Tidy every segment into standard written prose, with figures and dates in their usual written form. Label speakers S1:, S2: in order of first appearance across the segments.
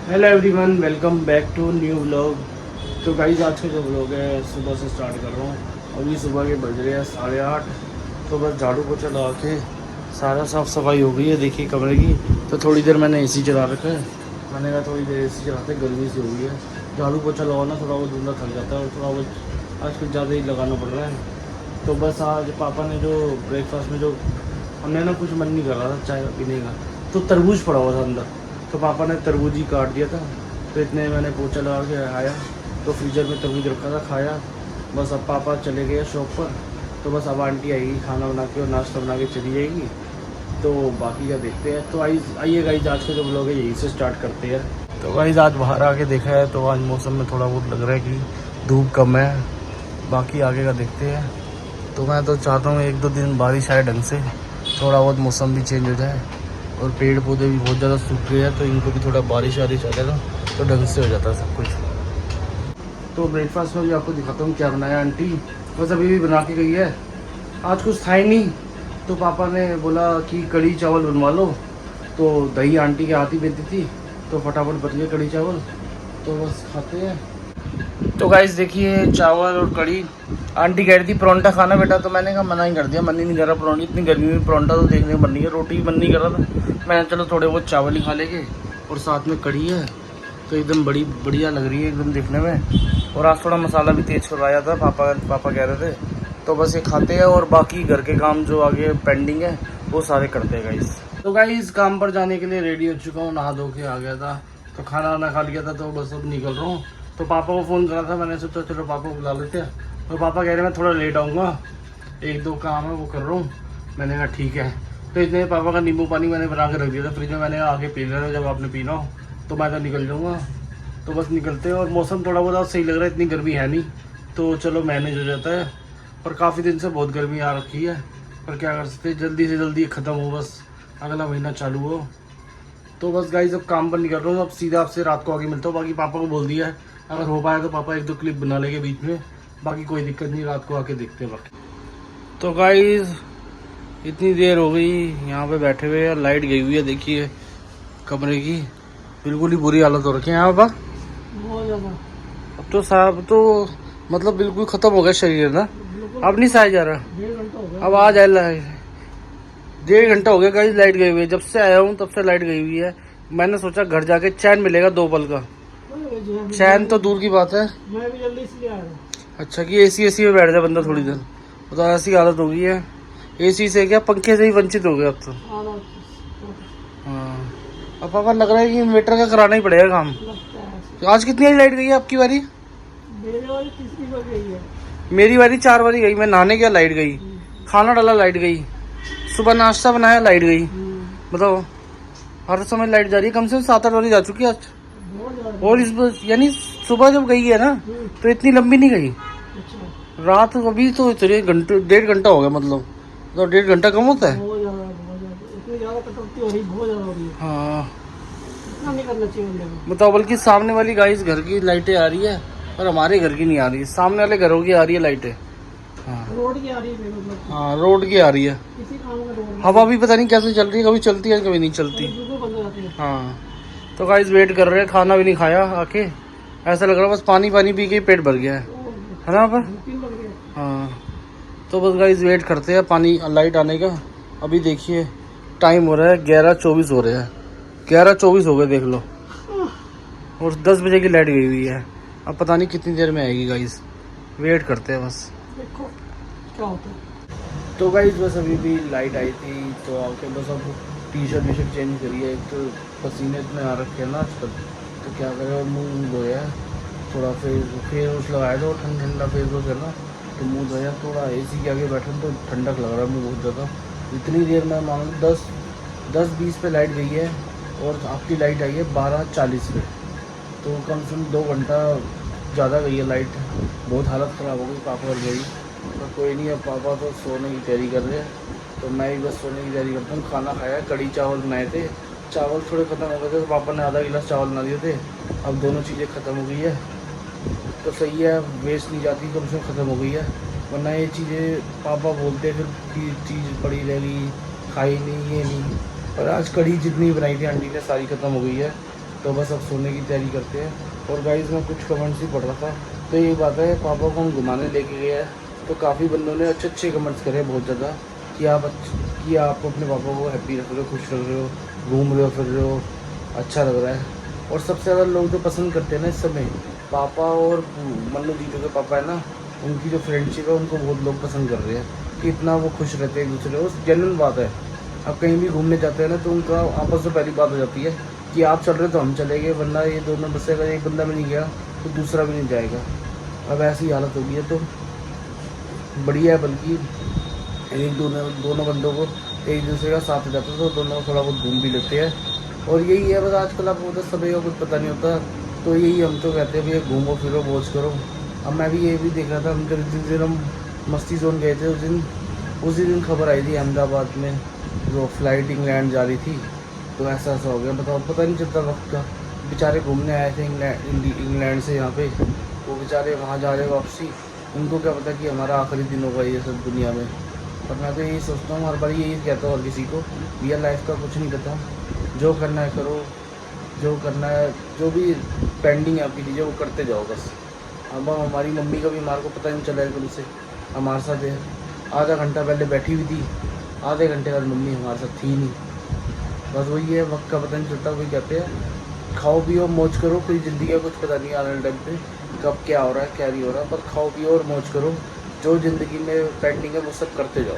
S1: Hello everyone, welcome back to new vlog. तो guys आज का जो व्लॉग है सुबह से स्टार्ट कर रहा हूँ। अभी सुबह के बज रहे हैं 8:30। तो बस झाड़ू पोछा लगा के सारा साफ़ सफाई हो गई है। देखिए कमरे की। तो थोड़ी देर मैंने एसी चला रखा है। मैंने कहा थोड़ी देर एसी चलाते, गर्मी से हो गई है। झाड़ू पोछा लगाना थोड़ा बहुत धुंधा थक जाता है और थोड़ा बहुत आज कुछ ज़्यादा ही लगाना पड़ रहा है। तो बस आज पापा ने जो ब्रेकफास्ट में जो हमने ना कुछ मन नहीं कर रहा था चाय पीने का, तो तरबूज पड़ा हुआ था अंदर। तो पापा ने तरबूज ही काट दिया था। तो इतने मैंने पोछा लगा के आया तो फ्रीजर में तरबूज रखा था, खाया। बस अब पापा चले गए शॉप पर। तो बस अब आंटी आएगी खाना बना के और नाश्ता बना के चली जाएगी। तो बाकी का देखते हैं। तो आइए गाइस, आज का जो ब्लॉग है यहीं से स्टार्ट करते हैं। तो गाइस आज बाहर आके देखा है तो आज मौसम में थोड़ा बहुत लग रहा है कि धूप कम है। बाकी आगे का देखते हैं। तो मैं तो चाहता हूँ 1-2 दिन बारिश आए ढंग से, थोड़ा बहुत मौसम भी चेंज हो जाए। और पेड़ पौधे भी बहुत ज़्यादा सूख गए हैं तो इनको भी थोड़ा बारिश वारिश आ जाए ना तो ढंग से हो जाता है सब कुछ। तो ब्रेकफास्ट में भी आपको दिखाता हूँ क्या बनाया आंटी। बस अभी भी बना के गई है। आज कुछ था ही नहीं तो पापा ने बोला कि कढ़ी चावल बनवा लो। तो दही आंटी के हाथ ही बेचती थी तो फटाफट बन गए कढ़ी चावल। तो बस खाते हैं। तो गाइस देखिए चावल और कढ़ी। आंटी कह रही थी परोंठा खाना बेटा, तो मैंने कहा मना ही कर दिया, मन ही नहीं कर रहा परोंठा। इतनी गर्मी में परोंठा तो देखने में मन नहीं है, रोटी भी मन नहीं कर रहा था। मैंने चलो थोड़े बहुत चावल ही खा लेंगे और साथ में कढ़ी है तो एकदम बढ़िया लग रही है एकदम देखने में। और आज थोड़ा मसाला भी तेज़ करवाया था पापा कह रहे थे। तो बस ये खाते हैं और बाकी घर के काम जो आगे पेंडिंग है वो सारे करते हैं गाइस। तो गाइस काम पर जाने के लिए रेडी हो चुका हूँ, नहा धो के आ गया था। तो खाना वाना खा लिया था तो बस अब निकल रहा हूँ। तो पापा को फ़ोन करा था, मैंने सोचा चलो पापा को बुला लेते हैं। तो पापा कह रहे मैं थोड़ा लेट आऊँगा, 1-2 काम है वो कर रहा हूँ। मैंने कहा ठीक है। तो इतने पापा का नींबू पानी मैंने बना के रख दिया था फ्रिज में। मैंने कहा आगे पी लेना, जब आपने पीना हो तो मैं तो निकल जाऊँगा। तो बस निकलते हैं। और मौसम थोड़ा बहुत सही लग रहा है, इतनी गर्मी है नहीं तो चलो मैनेज हो जाता है। पर काफ़ी दिन से बहुत गर्मी आ रखी है, पर क्या कर सकते हैं, जल्दी से जल्दी ख़त्म हो, बस अगला महीना चालू हो। तो बस गाइस अब काम पर निकल रहा हूँ। अब सीधा आपसे रात को आगे मिलता हूँ। बाकी पापा को बोल दिया है अगर हो पाए तो पापा 1-2 क्लिप बना लेंगे बीच में। बाकी कोई दिक्कत नहीं, रात को आके देखते हैं बाकी। तो गाइस इतनी देर हो गई यहाँ पे बैठे हुए हैं, लाइट गई हुई है देखिए कमरे की। बिल्कुल ही बुरी हालत हो रखी है यहाँ पर बहुत ज़्यादा। अब तो साहब तो मतलब बिल्कुल ख़त्म हो गया शरीर ना, अब नहीं सहाया जा रहा। अब आ जाए लाइट। 1.5 घंटा हो गया गाइस लाइट गई हुई है। जब से आया हूँ तब से लाइट गई हुई है। मैंने सोचा घर जाके चैन मिलेगा 2 पल का। चैन तो दूर की बात है। मैं भी जल्दी इसलिए आया। अच्छा कि एसी में बैठ जाए बंदा थोड़ी देर, तो ऐसी हालत हो गई है। एसी से क्या पंखे से ही वंचित हो गया अब तो। हाँ अब पापा लग रहा है कि इन्वर्टर का कराना ही पड़ेगा काम। तो आज कितनी लाइट गई है आपकी बारी? मेरी बारी 3 बार गई है। मेरी बारी 4 बारी गई। मैं नहाने गया लाइट गई, खाना डाला लाइट गई, सुबह नाश्ता बनाया लाइट गई। बताओ हर समय लाइट जा रही है, कम से कम 7-8 बारी जा चुकी है आज। और इस यानी सुबह जब गई है ना तो इतनी लंबी नहीं गई। रात अभी तो चलिए 1.5 घंटा हो गया, मतलब तो 1.5 घंटा कम होता है। हाँ बताओ। बल्कि सामने वाली गाइस घर की लाइटें आ रही है और हमारे घर की नहीं आ रही है, सामने वाले घरों की आ रही है लाइटें। हाँ रोड की आ रही है। हाँ रोड की आ रही है। हवा भी पता नहीं कैसे चल रही है, कभी चलती है कभी नहीं चलती। हाँ तो गाइस वेट कर रहे हैं, खाना भी नहीं खाया आके। ऐसा लग रहा है बस पानी पी के पेट भर गया है ना पर। हाँ तो बस गाइस वेट करते हैं पानी लाइट आने का। अभी देखिए टाइम हो रहा है 11:24 हो रहे हैं, 11:24 हो गए देख लो। और 10 बजे की लाइट गई हुई है। अब पता नहीं कितनी देर में आएगी गाइस, वेट करते हैं बस देखो क्या होता है। तो गाइस बस अभी भी लाइट आई थी तो आके बस अब टी शर्ट चेंज करी है। एक तो पसीने इतने आ रखे हैं ना आजकल, तो क्या करें, मुँह धोया थोड़ा, फेस वॉश लगाया था, ठंडा फेस वॉश है ना, तो मुँह धोया थोड़ा। एसी के आगे बैठे तो ठंडक लग रहा है मुँह बहुत ज़्यादा। इतनी देर में मान लो 10-20 पे लाइट गई है और आपकी लाइट आई है 12:40 पे। तो कम से कम 2 घंटा ज़्यादा गई है लाइट। बहुत हालत ख़राब हो गई पापा और गई। पर कोई नहीं, अब पापा तो सोने की तैयारी कर रहे हैं तो मैं भी बस सोने की तैयारी करता हूँ। खाना खाया, कढ़ी चावल बनाए थे। चावल थोड़े ख़त्म हो गए थे तो पापा ने आधा गिलास चावल बना दिए थे। अब दोनों चीज़ें ख़त्म हो गई है तो सही है, वेस्ट नहीं जाती, कम से कम ख़त्म हो गई है। वरना ये चीज़ें पापा बोलते फिर कि चीज़ पड़ी रहेगी, खाई नहीं, ये नहीं। पर आज कढ़ी जितनी बनाई थी आंटी ने सारी ख़त्म हो गई है। तो बस अब सोने की तैयारी करते हैं। और गाइस मैं कुछ कमेंट्स ही पढ़ रहा था, तो ये बात है, पापा को हम घुमाने लेके गए हैं, तो काफ़ी बंदों ने अच्छे अच्छे कमेंट्स करे बहुत ज़्यादा कि आप अपने पापा को हैप्पी रख रहे हो, खुश रख रहे हो, घूम रहे हो, फिर रहे हो, अच्छा लग रहा है। और सबसे ज़्यादा लोग जो पसंद करते हैं ना इस समय, पापा और मन्नू जी जो के पापा है ना, उनकी जो फ्रेंडशिप है उनको बहुत लोग पसंद कर रहे हैं कि इतना वो खुश रहते हैं एक दूसरे को। जेन्युइन बात है। अब कहीं भी घूमने जाते हैं ना, तो उनका आपस में पहली बात हो जाती है कि आप चल रहे तो हम चलेंगे, वरना ये दोनों बस अगर एक बंदा भी नहीं गया तो दूसरा भी नहीं जाएगा। अब ऐसी हालत हो गई है, तो बढ़िया है। बल्कि एक दोनों दोनों बंदों को एक दूसरे का साथ जाता है, तो दोनों थोड़ा बहुत घूम भी लेते हैं। और यही है बस, आजकल आपको तो समय का कुछ पता नहीं होता, तो यही हम तो कहते हैं भैया घूमो फिरो मौज करो। अब मैं भी ये भी देख रहा था, हम जब जिस दिन हम मस्ती जोन गए थे उसी दिन खबर आई थी अहमदाबाद में जो फ्लाइट इंग्लैंड जा रही थी, तो ऐसा ऐसा हो गया। बताओ, पता नहीं चलता वक्त का। बेचारे घूमने आए थे इंग्लैंड से यहाँ पे, वो बेचारे वहाँ जा रहे वापसी, उनको क्या पता कि हमारा आखिरी दिन होगा ये सब दुनिया में। और मैं तो यही सोचता हूँ, हर बार यही कहता हूँ हर किसी को, भैया लाइफ का कुछ नहीं पता, जो करना है करो, जो करना है, जो भी पेंडिंग है आपकी चीज़ें वो करते जाओ बस। अब हमारी मम्मी का भी हमारे को पता नहीं चला एकदम से, हमारे साथ है, आधा घंटा पहले बैठी हुई थी, आधे घंटे बाद मम्मी हमारे साथ थी नहीं। बस वही है, वक्त का पता नहीं चलता। वही कहते हैं खाओ पियो मौज करो, कोई ज़िंदगी का कुछ पता नहीं आने वाले टाइम पे कब क्या हो रहा है क्या नहीं हो रहा, पर खाओ पियो और मौज करो, जो ज़िंदगी में पेंडिंग है वो सब करते जाओ।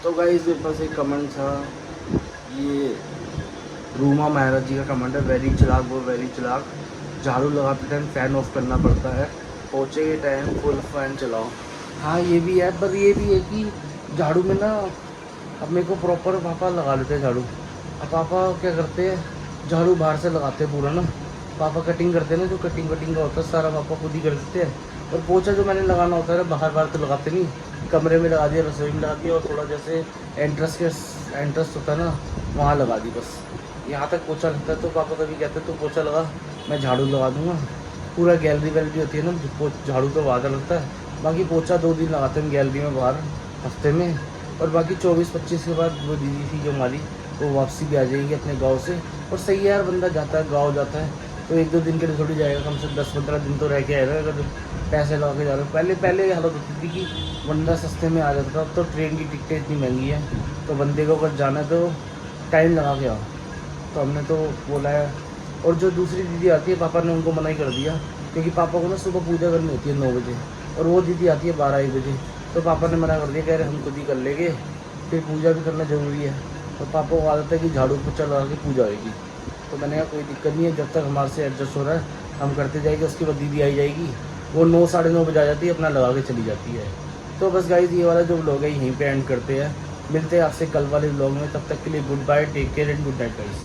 S1: तो गाइस मेरे पास एक कमेंट था, ये रूमा महाराज जी का कमेंट है, वेरी चिराग वो वेरी चिराग, झाड़ू लगाते टाइम फ़ैन ऑफ करना पड़ता है, पोछे के टाइम फुल फैन चलाओ। हाँ ये भी है, पर ये भी है कि झाड़ू में ना, अब मेरे को प्रॉपर पापा लगा लेते हैं झाड़ू। अब पापा क्या करते हैं, झाड़ू बाहर से लगाते हैं पूरा ना, पापा कटिंग करते हैं ना, जो कटिंग का होता है सारा पापा खुद ही कर देते हैं। और पोछा जो मैंने लगाना होता है ना, बाहर बाहर तो लगाते नहीं, कमरे में लगा दिया, रसोई में लगा दिया, और थोड़ा जैसे एंट्रेंस होता है ना वहाँ लगा दी बस। यहाँ तक पोछा लगता है, तो पापा कभी कहते हैं तो पोछा लगा, मैं झाड़ू लगा दूँगा। पूरा गैलरी वैलरी होती है ना, झाड़ू तो बाहर लगता है, बाकी पोछा 2 दिन लगाते हैं गैलरी में बाहर हफ्ते में। और बाकी 24-25 के बाद वो दीदी थी जो हमारी, वो वापसी भी आ जाएगी अपने गांव से। और सही है यार, बंदा जाता है गांव जाता है तो 1-2 दिन के लिए थोड़ी जाएगा, कम से कम 10-15 दिन तो रह के आएगा। अगर पैसे लगा के जा रहे हो, पहले हालत होती थी कि बंदा सस्ते में आ जाता था, अब तो ट्रेन की टिकटें इतनी महंगी है, तो बंदे को अगर जाना है तो टाइम लगा के आओ। तो हमने तो बोला है। और जो दूसरी दीदी आती है, पापा ने उनको मना ही कर दिया, क्योंकि पापा को ना सुबह पूजा करनी होती है 9 बजे, और वो दीदी आती है 12-1 बजे, तो पापा ने मना कर दिया, कह रहे हम खुद ही कर लेंगे, फिर पूजा भी करना ज़रूरी है। और पापा को आदत है कि झाड़ू पोछा लगा के पूजा होगी। तो मैंने कहा कोई दिक्कत नहीं है, जब तक हमारे से एडजस्ट हो रहा है हम करते जाएंगे। उसके बाद दीदी आई जाएगी, वो 9-9:30 बजे आ जाती है, अपना लगा के चली जाती है। तो बस गाइस ये वाला जो व्लॉग है यहीं पे एंड करते हैं, मिलते हैं आपसे कल वाले व्लॉग में, तब तक के लिए goodbye, take care and good night guys.